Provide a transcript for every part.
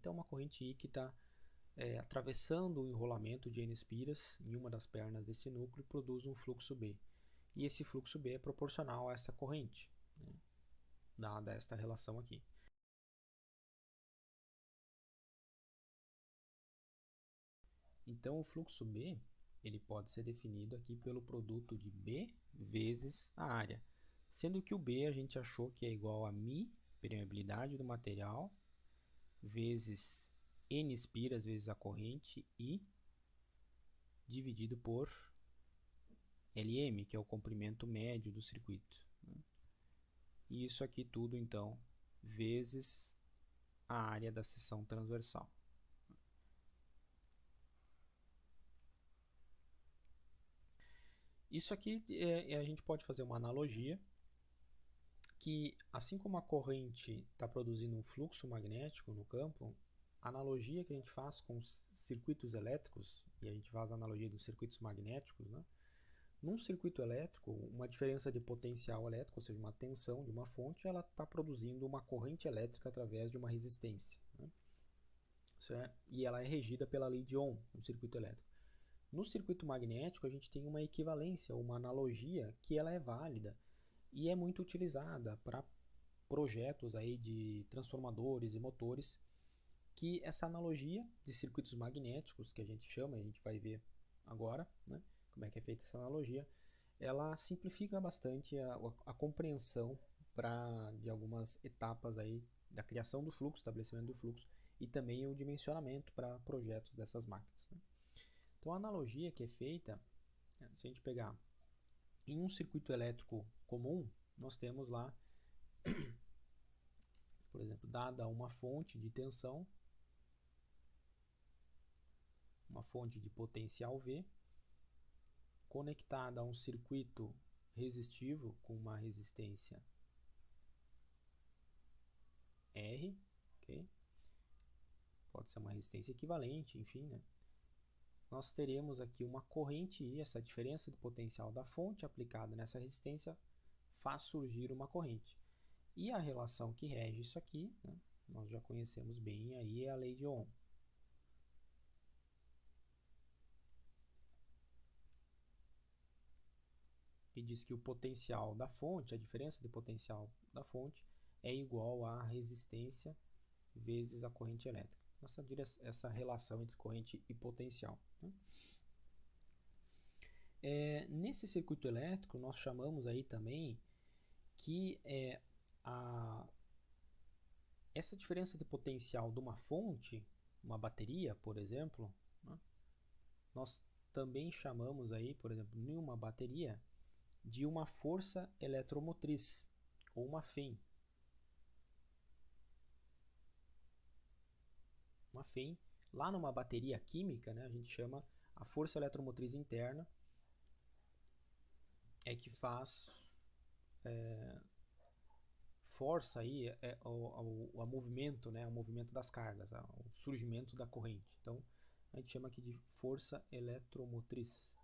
Então, uma corrente I que está atravessando o enrolamento de N espiras em uma das pernas desse núcleo produz um fluxo B. E esse fluxo B é proporcional a essa corrente, né, dada esta relação aqui. Então, o fluxo B ele pode ser definido aqui pelo produto de B vezes a área, sendo que o B a gente achou que é igual a μ, permeabilidade do material, vezes N espiras vezes a corrente I, dividido por Lm, que é o comprimento médio do circuito. E isso aqui tudo, então, vezes a área da seção transversal. Isso aqui a gente pode fazer uma analogia que, assim como a corrente está produzindo um fluxo magnético no campo, a analogia que a gente faz com os circuitos elétricos, e a gente faz a analogia dos circuitos magnéticos, né? Num circuito elétrico, uma diferença de potencial elétrico, ou seja, uma tensão de uma fonte, ela está produzindo uma corrente elétrica através de uma resistência, né? E ela é regida pela lei de Ohm no circuito elétrico. No circuito magnético, a gente tem uma equivalência, uma analogia que ela é válida e é muito utilizada para projetos aí de transformadores e motores, que essa analogia de circuitos magnéticos, que a gente chama, e a gente vai ver agora, né, como é que é feita essa analogia, ela simplifica bastante a compreensão de algumas etapas aí da criação do fluxo, estabelecimento do fluxo e também o dimensionamento para projetos dessas máquinas, né? Então a analogia que é feita, se a gente pegar em um circuito elétrico comum, nós temos lá, por exemplo, dada uma fonte de tensão, uma fonte de potencial V, conectada a um circuito resistivo com uma resistência R, okay? Pode ser uma resistência equivalente, enfim, né? Nós teremos aqui uma corrente I, essa diferença do potencial da fonte aplicada nessa resistência faz surgir uma corrente. E a relação que rege isso aqui, né, nós já conhecemos bem, aí é a lei de Ohm. Que diz que o potencial da fonte, a diferença de potencial da fonte, é igual à resistência vezes a corrente elétrica. Essa relação entre corrente e potencial, né? Nesse circuito elétrico, nós chamamos aí também que essa diferença de potencial de uma fonte, uma bateria, por exemplo, né, nós também chamamos aí, por exemplo, em uma bateria, de uma força eletromotriz, ou uma FEM. Uma FEM, lá numa bateria química, né, a gente chama a força eletromotriz interna, é que faz força aí ao movimento, né, ao movimento das cargas, ao surgimento da corrente. Então, a gente chama aqui de força eletromotriz.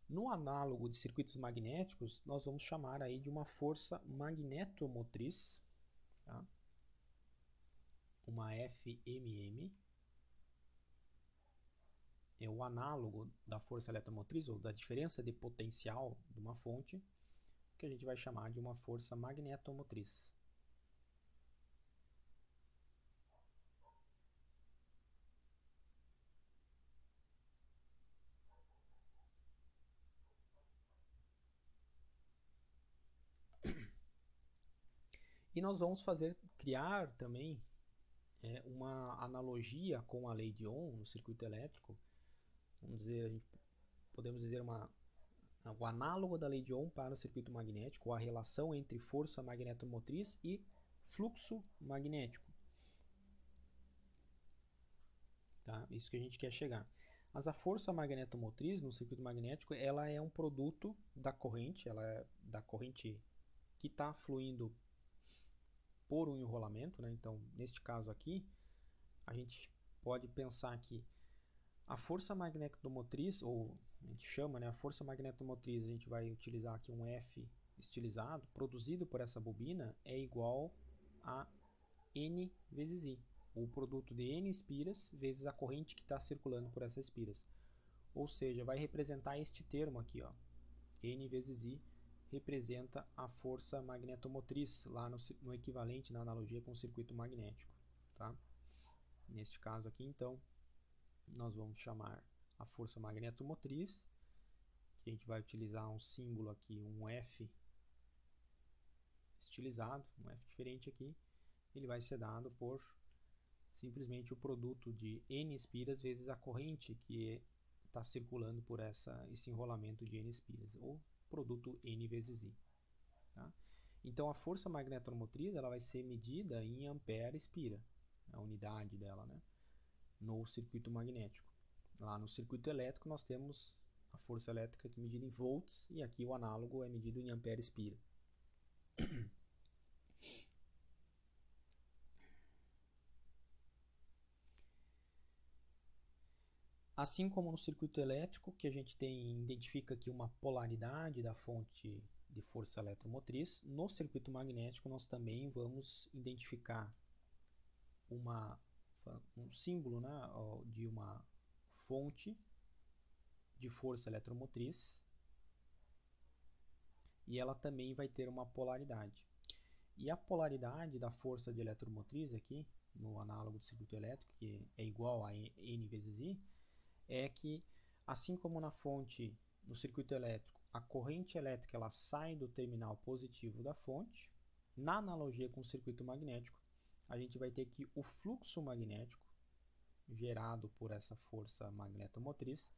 No análogo de circuitos magnéticos, nós vamos chamar aí de uma força magnetomotriz, tá? Uma FMM. É o análogo da força eletromotriz, ou da diferença de potencial de uma fonte, que a gente vai chamar de uma força magnetomotriz. E nós vamos criar também uma analogia com a lei de Ohm no circuito elétrico. Vamos dizer, podemos dizer o análogo da lei de Ohm para o circuito magnético, a relação entre força magnetomotriz e fluxo magnético. Tá? Isso que a gente quer chegar. Mas a força magnetomotriz no circuito magnético, ela é um produto da corrente, ela é da corrente que está fluindo por um enrolamento, né? Então, neste caso aqui, a gente pode pensar que a força magnetomotriz, ou a gente chama, né, a força magnetomotriz, a gente vai utilizar aqui um F estilizado, produzido por essa bobina, é igual a N vezes I, o produto de N espiras vezes a corrente que está circulando por essas espiras. Ou seja, vai representar este termo aqui, ó, N vezes I, representa a força magnetomotriz, lá no equivalente, na analogia com o circuito magnético. Tá? Neste caso aqui, então, nós vamos chamar a força magnetomotriz, que a gente vai utilizar um símbolo aqui, um F estilizado, um F diferente aqui, ele vai ser dado por simplesmente o produto de N espiras vezes a corrente que está circulando por esse enrolamento de N espiras, ou produto N vezes I. Tá? Então a força magnetomotriz ela vai ser medida em ampere espira, a unidade dela, né? No circuito magnético. Lá no circuito elétrico nós temos a força elétrica aqui medida em volts e aqui o análogo é medido em ampere espira. Assim como no circuito elétrico, que a gente identifica aqui uma polaridade da fonte de força eletromotriz, no circuito magnético nós também vamos identificar um símbolo, né, de uma fonte de força eletromotriz e ela também vai ter uma polaridade. E a polaridade da força de eletromotriz aqui, no análogo do circuito elétrico, que é igual a N vezes I, é que, assim como na fonte, no circuito elétrico, a corrente elétrica ela sai do terminal positivo da fonte, na analogia com o circuito magnético, a gente vai ter que o fluxo magnético gerado por essa força magnetomotriz,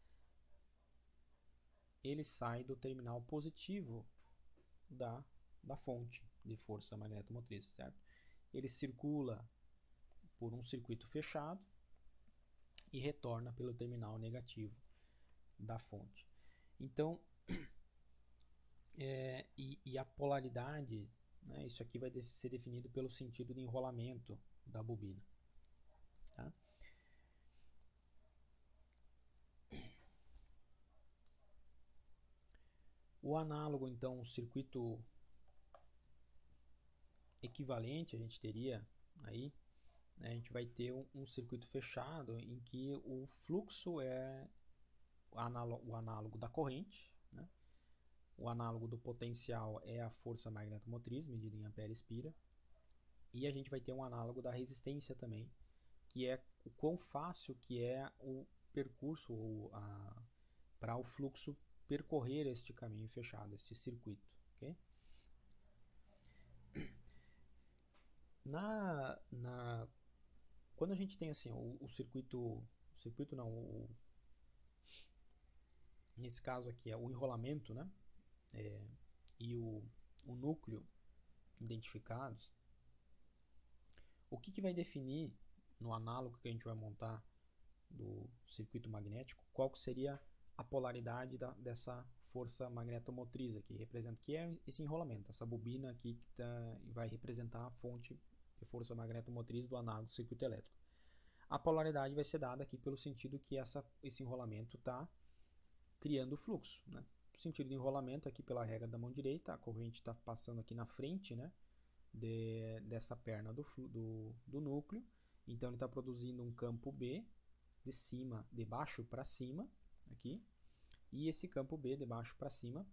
ele sai do terminal positivo da fonte de força magnetomotriz, certo? Ele circula por um circuito fechado e retorna pelo terminal negativo da fonte. Então, e a polaridade, né, isso aqui vai ser definido pelo sentido de enrolamento da bobina. Tá? O análogo, então, o circuito equivalente, a gente teria aí, né, a gente vai ter um circuito fechado em que o fluxo é o análogo da corrente, né? O análogo do potencial é a força magnetomotriz, medida em ampere espira, e a gente vai ter um análogo da resistência também, que é o quão fácil que é o percurso para o fluxo percorrer este caminho fechado, este circuito. Okay? Quando a gente tem assim o circuito não, nesse caso aqui é o enrolamento, né? E o núcleo identificados, o que vai definir no análogo que a gente vai montar do circuito magnético, qual que seria a polaridade dessa força magnetomotriz aqui, representa que é esse enrolamento, essa bobina aqui que vai representar a fonte de força magnetomotriz do análogo do circuito elétrico. A polaridade vai ser dada aqui pelo sentido que esse enrolamento está criando fluxo, né? O sentido de enrolamento aqui pela regra da mão direita, a corrente está passando aqui na frente, né, dessa perna do núcleo, então ele está produzindo um campo B de baixo para cima aqui, e esse campo B de baixo para cima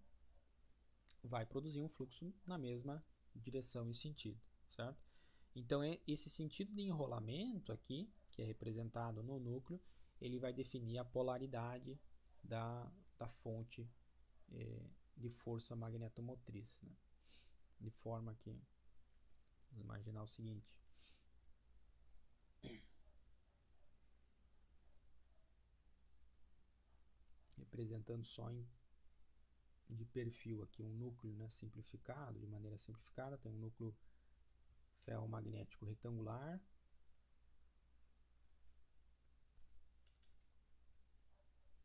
vai produzir um fluxo na mesma direção e sentido, certo? Então esse sentido de enrolamento aqui, que é representado no núcleo, ele vai definir a polaridade da fonte de força magnetomotriz, né? De forma que, vamos imaginar o seguinte, representando só de perfil aqui um núcleo, né, simplificado, de maneira simplificada, tem um núcleo ferromagnético retangular,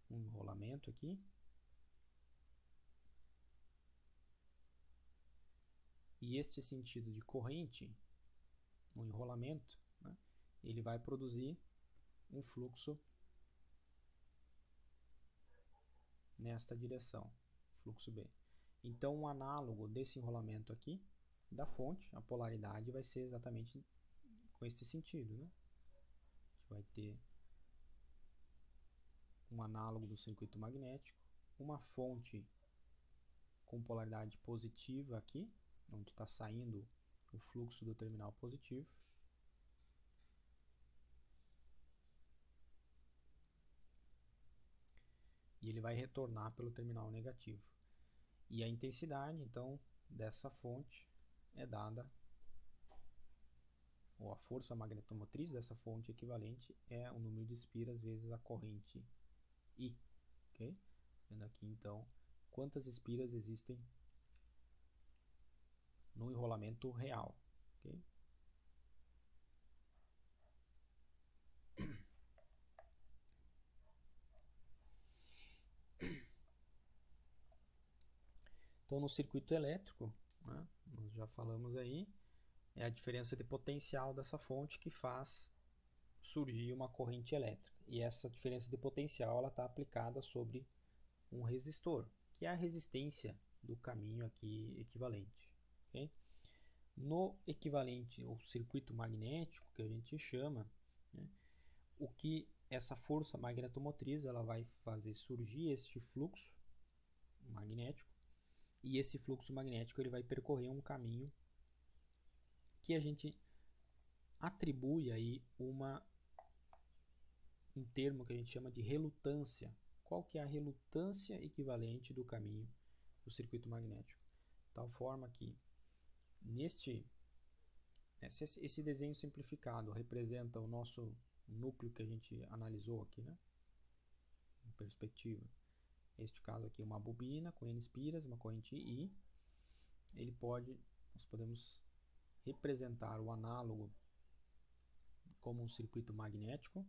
um enrolamento aqui, e este sentido de corrente, um enrolamento, né, ele vai produzir um fluxo nesta direção, fluxo B. Então, um análogo desse enrolamento aqui, da fonte, a polaridade vai ser exatamente com este sentido, né? A gente vai ter um análogo do circuito magnético, uma fonte com polaridade positiva aqui, onde está saindo o fluxo do terminal positivo, e ele vai retornar pelo terminal negativo. E a intensidade, então, dessa fonte é dada, ou a força magnetomotriz dessa fonte equivalente é o número de espiras vezes a corrente I. Ok? Vendo aqui, então, quantas espiras existem no enrolamento real. Okay? Então, no circuito elétrico, né, nós já falamos aí, é a diferença de potencial dessa fonte que faz surgir uma corrente elétrica. E essa diferença de potencial está aplicada sobre um resistor, que é a resistência do caminho aqui equivalente. Okay? No equivalente, ou circuito magnético, que a gente chama, né, o que essa força magnetomotriz ela vai fazer surgir este fluxo magnético, e esse fluxo magnético ele vai percorrer um caminho que a gente atribui aí um termo que a gente chama de relutância. Qual que é a relutância equivalente do caminho do circuito magnético? De tal forma que esse desenho simplificado representa o nosso núcleo que a gente analisou aqui, né? Em perspectiva. Neste caso aqui, uma bobina com N espiras, uma corrente I. Nós podemos representar o análogo como um circuito magnético.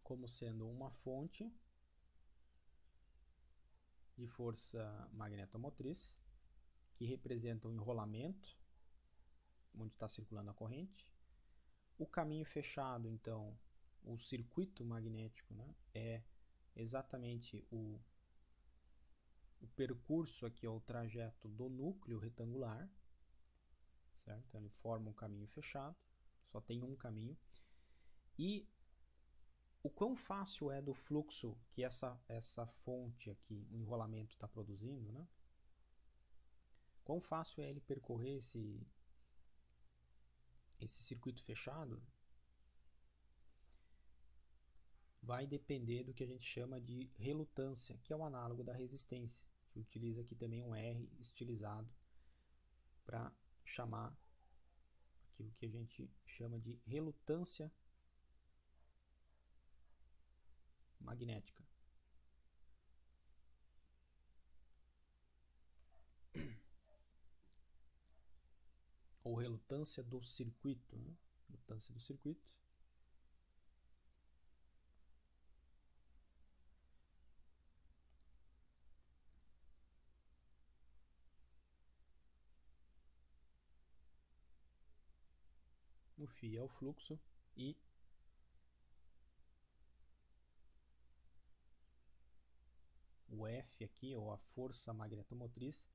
Como sendo uma fonte de força magnetomotriz que representa o enrolamento onde está circulando a corrente. O caminho fechado, então, o circuito magnético, né, é exatamente o percurso aqui, o trajeto do núcleo retangular, certo? Então, ele forma um caminho fechado, só tem um caminho. E o quão fácil é do fluxo que essa fonte aqui, o enrolamento, está produzindo, né? Quão fácil é ele percorrer esse circuito fechado? Vai depender do que a gente chama de relutância, que é o análogo da resistência. A gente utiliza aqui também um R estilizado para chamar aquilo que a gente chama de relutância magnética. Ou relutância do circuito, né? Relutância do circuito. O φ é o fluxo e o F aqui, ou a força magnetomotriz,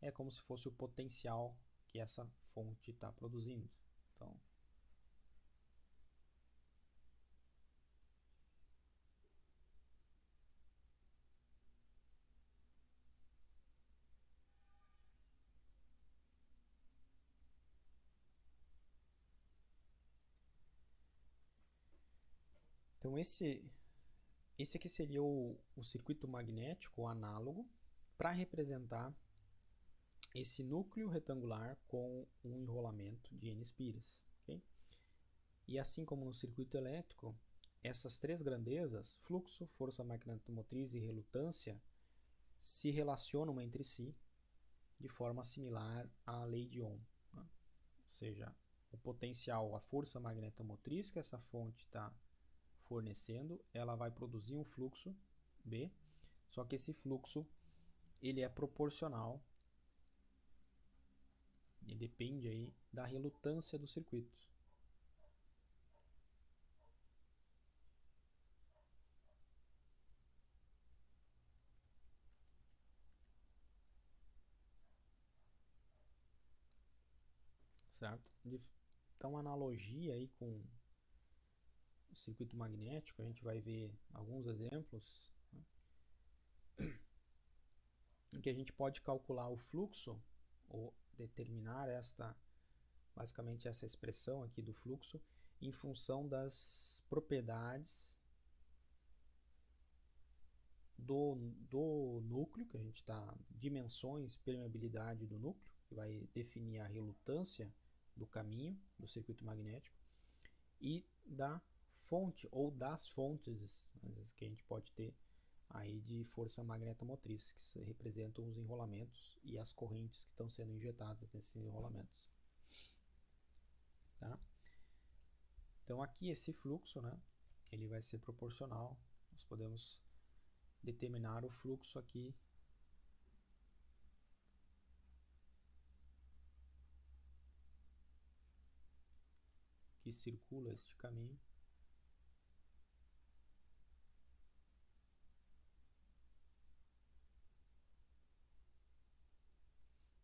é como se fosse o potencial que essa fonte está produzindo. Então esse aqui seria o circuito magnético análogo para representar esse núcleo retangular com um enrolamento de N espiras. Okay? E assim como no circuito elétrico, essas três grandezas, fluxo, força magnetomotriz e relutância, se relacionam entre si de forma similar à lei de Ohm. Né? Ou seja, o potencial, a força magnetomotriz que essa fonte está fornecendo, ela vai produzir um fluxo B, só que esse fluxo ele é proporcional e depende aí da relutância do circuito. Certo? Então, analogia aí com o circuito magnético, a gente vai ver alguns exemplos, né, em que a gente pode calcular o fluxo ou determinar basicamente essa expressão aqui do fluxo em função das propriedades do núcleo, que a gente está, dimensões, permeabilidade do núcleo, que vai definir a relutância do caminho do circuito magnético, e da fonte ou das fontes, né, que a gente pode ter aí de força magnetomotriz, que representam os enrolamentos e as correntes que estão sendo injetadas nesses enrolamentos. Tá? Então aqui esse fluxo, né, ele vai ser proporcional. Nós podemos determinar o fluxo aqui que circula este caminho.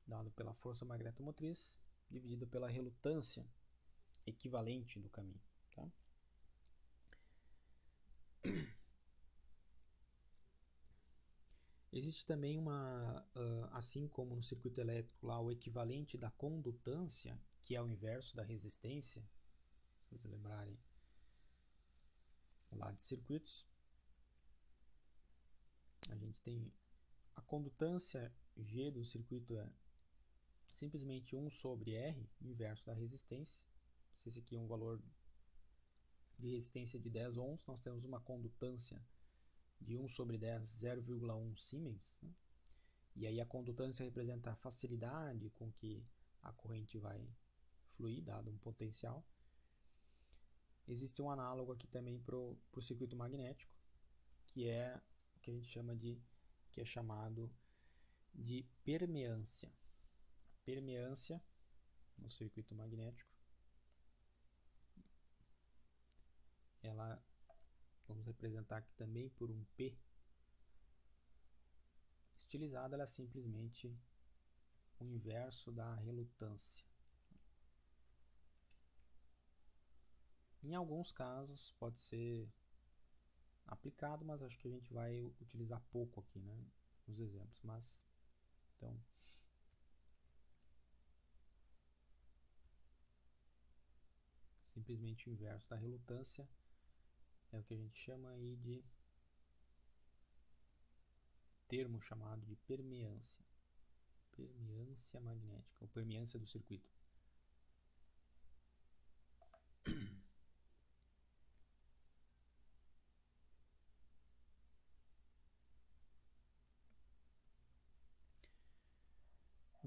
Dado pela força magnetomotriz, dividido pela relutância equivalente do caminho. Tá? Existe também assim como no circuito elétrico lá, o equivalente da condutância, que é o inverso da resistência, se vocês lembrarem lá de circuitos. A gente tem a condutância G do circuito é simplesmente 1 sobre R, inverso da resistência. Se esse aqui é um valor de resistência de 10 ohms, nós temos uma condutância de 1 sobre 10, 0,1 Siemens. Né? E aí a condutância representa a facilidade com que a corrente vai fluir, dado um potencial. Existe um análogo aqui também para o circuito magnético, que é o que a gente chama que é chamado de permeância. A permeância no circuito magnético, ela vamos representar aqui também por um P. Estilizada, ela é simplesmente o inverso da relutância. Em alguns casos pode ser aplicado, mas acho que a gente vai utilizar pouco aqui, né, nos exemplos. Mas então simplesmente o inverso da relutância é o que a gente chama aí de termo chamado de permeância. Permeância magnética, ou permeância do circuito.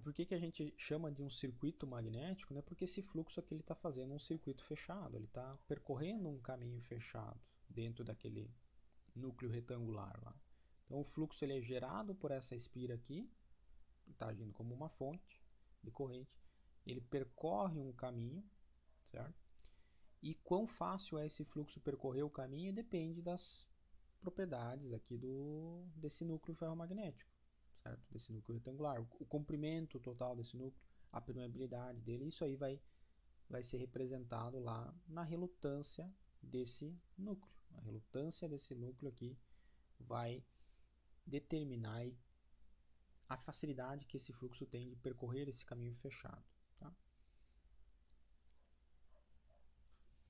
Por que a gente chama de um circuito magnético? Né? Porque esse fluxo aqui ele está fazendo um circuito fechado, ele está percorrendo um caminho fechado dentro daquele núcleo retangular lá. Então o fluxo ele é gerado por essa espira aqui, está agindo como uma fonte de corrente, ele percorre um caminho, certo? E quão fácil é esse fluxo percorrer o caminho depende das propriedades aqui desse núcleo ferromagnético, certo? Desse núcleo retangular, o comprimento total desse núcleo, a permeabilidade dele, isso aí vai ser representado lá na relutância desse núcleo. A relutância desse núcleo aqui vai determinar a facilidade que esse fluxo tem de percorrer esse caminho fechado.